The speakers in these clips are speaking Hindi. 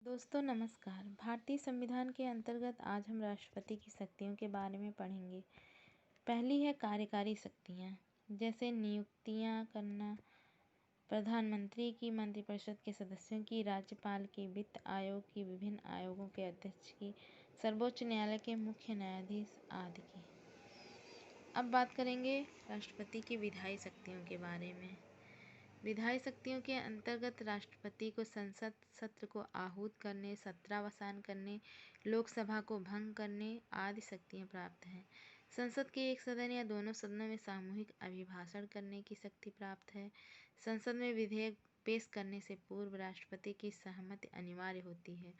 दोस्तों नमस्कार। भारतीय संविधान के अंतर्गत आज हम राष्ट्रपति की शक्तियों के बारे में पढ़ेंगे। पहली है कार्यकारी शक्तियाँ, जैसे नियुक्तियाँ करना, प्रधानमंत्री की, मंत्रिपरिषद के सदस्यों की, राज्यपाल की, वित्त आयोग की, विभिन्न आयोगों के अध्यक्ष की, सर्वोच्च न्यायालय के मुख्य न्यायाधीश आदि की। अब बात करेंगे राष्ट्रपति की विधायी शक्तियों के बारे में। विधायी शक्तियों के अंतर्गत राष्ट्रपति को संसद सत्र को आहूत करने, सत्रावसान करने, लोकसभा को भंग करने आदि शक्तियां प्राप्त हैं। संसद के एक सदन या दोनों सदनों में सामूहिक अभिभाषण करने की शक्ति प्राप्त है। संसद में विधेयक पेश करने से पूर्व राष्ट्रपति की सहमति अनिवार्य होती है।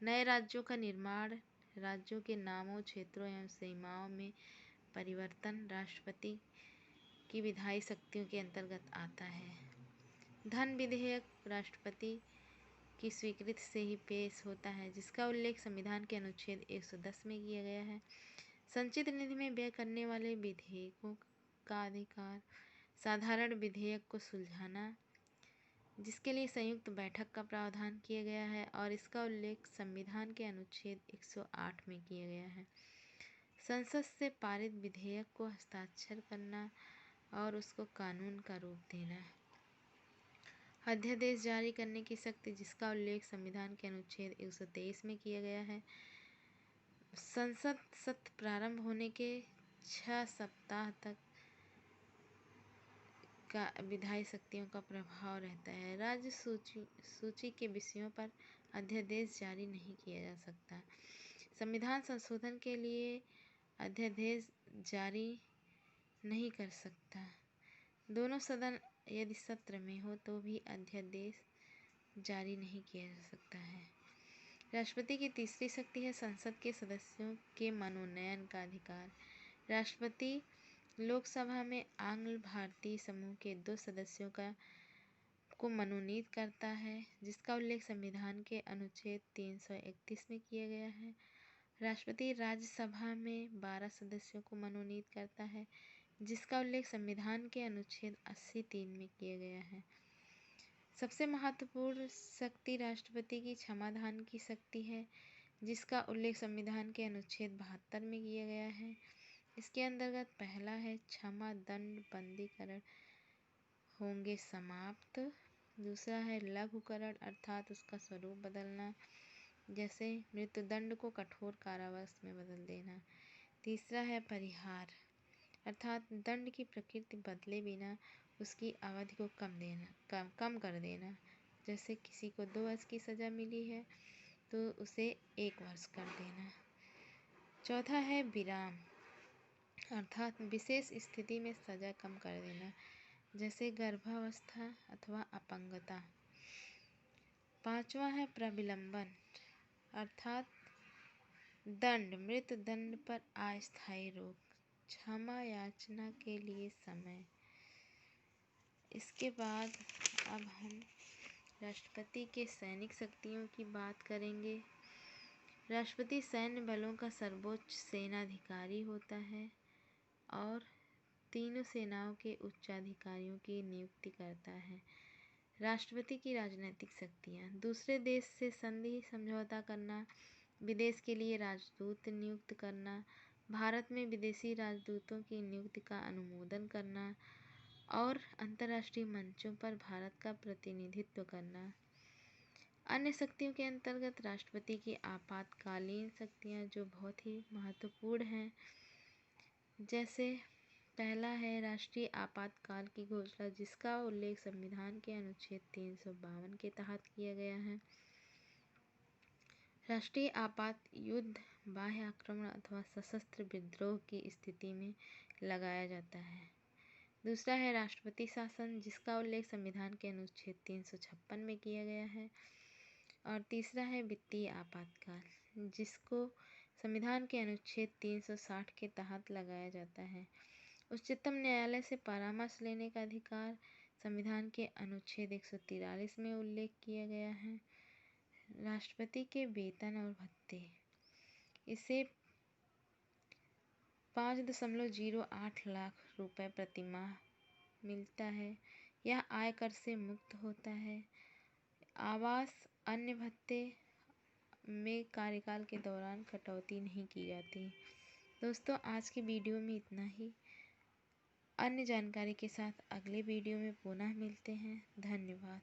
नए राज्यों का निर्माण, राज्यों के नामों, क्षेत्रों एवं सीमाओं में परिवर्तन राष्ट्रपति की विधायी शक्तियों के अंतर्गत आता है। धन विधेयक राष्ट्रपति की स्वीकृति से ही पेश होता है, जिसका उल्लेख संविधान के अनुच्छेद 110 में किया गया है। संचित निधि में व्यय करने वाले विधेयकों का अधिकार, साधारण विधेयक को सुलझाना, जिसके लिए संयुक्त बैठक का प्रावधान किया गया है और इसका उल्लेख संविधान के अनुच्छेद 108 में किया गया है। संसद से पारित विधेयक को हस्ताक्षर करना और उसको कानून का रूप देना। अध्यादेश जारी करने की शक्ति, जिसका उल्लेख संविधान के अनुच्छेद 123 में किया गया है। संसद सत्र प्रारंभ होने के 6 सप्ताह तक का विधायी शक्तियों का प्रभाव रहता है। राज्य सूची के विषयों पर अध्यादेश जारी नहीं किया जा सकता। संविधान संशोधन के लिए अध्यादेश जारी नहीं कर सकता। दोनों सदन यदि सत्र में हो तो भी अध्यादेश जारी नहीं किया जा सकता है। राष्ट्रपति की तीसरी शक्ति है संसद के सदस्यों के मनोनयन का अधिकार। राष्ट्रपति लोकसभा में आंग्ल भारतीय समूह के 2 सदस्यों को मनोनीत करता है, जिसका उल्लेख संविधान के अनुच्छेद 331 में किया गया है। राष्ट्रपति राज्यसभा में 12 सदस्यों को मनोनीत करता है, जिसका उल्लेख संविधान के अनुच्छेद 83 में किया गया है। सबसे महत्वपूर्ण शक्ति राष्ट्रपति की क्षमादान की शक्ति है, जिसका उल्लेख संविधान के अनुच्छेद 72 में किया गया है। इसके अंतर्गत पहला है क्षमा दंड बंदीकरण होंगे समाप्त। दूसरा है लघुकरण, अर्थात उसका स्वरूप बदलना, जैसे मृत्युदंड को कठोर कारावास में बदल देना। तीसरा है परिहार, अर्थात दंड की प्रकृति बदले बिना उसकी अवधि को कम कर देना। जैसे किसी को 2 वर्ष की सज़ा मिली है तो उसे 1 वर्ष कर देना। चौथा है विराम, अर्थात विशेष स्थिति में सज़ा कम कर देना, जैसे गर्भावस्था अथवा अपंगता। पांचवा है प्रविलंबन, अर्थात दंड, मृत्युदंड पर अस्थायी रोक, क्षमा याचना के लिए समय। इसके बाद अब हम राष्ट्रपति के सैनिक शक्तियों की बात करेंगे। राष्ट्रपति सैन्य बलों का सर्वोच्च सेनाधिकारी होता है और तीनों सेनाओं के उच्चाधिकारियों की नियुक्ति करता है। राष्ट्रपति की राजनीतिक शक्तियाँ, दूसरे देश से संधि समझौता करना, विदेश के लिए राजदूत नियुक्त करना, भारत में विदेशी राजदूतों की नियुक्ति का अनुमोदन करना और अंतर्राष्ट्रीय मंचों पर भारत का प्रतिनिधित्व करना। अन्य शक्तियों के अंतर्गत राष्ट्रपति की आपातकालीन शक्तियाँ, जो बहुत ही महत्वपूर्ण हैं, जैसे पहला है राष्ट्रीय आपातकाल की घोषणा, जिसका उल्लेख संविधान के अनुच्छेद 352 के तहत किया गया है। राष्ट्रीय आपात युद्ध, बाह्य आक्रमण अथवा सशस्त्र विद्रोह की स्थिति में लगाया जाता है। दूसरा है राष्ट्रपति शासन, जिसका उल्लेख संविधान के अनुच्छेद 356 में किया गया है। और तीसरा है वित्तीय आपातकाल, जिसको संविधान के अनुच्छेद 360 के तहत लगाया जाता है। उच्चतम न्यायालय से परामर्श लेने का अधिकार संविधान के अनुच्छेद 143 में उल्लेख किया गया है। राष्ट्रपति के वेतन और भत्ते, इसे 5.08 लाख रुपए प्रति माह मिलता है। यह आयकर से मुक्त होता है। आवास, अन्य भत्ते में कार्यकाल के दौरान कटौती नहीं की जाती। दोस्तों, आज की वीडियो में इतना ही। अन्य जानकारी के साथ अगले वीडियो में पुनः मिलते हैं। धन्यवाद।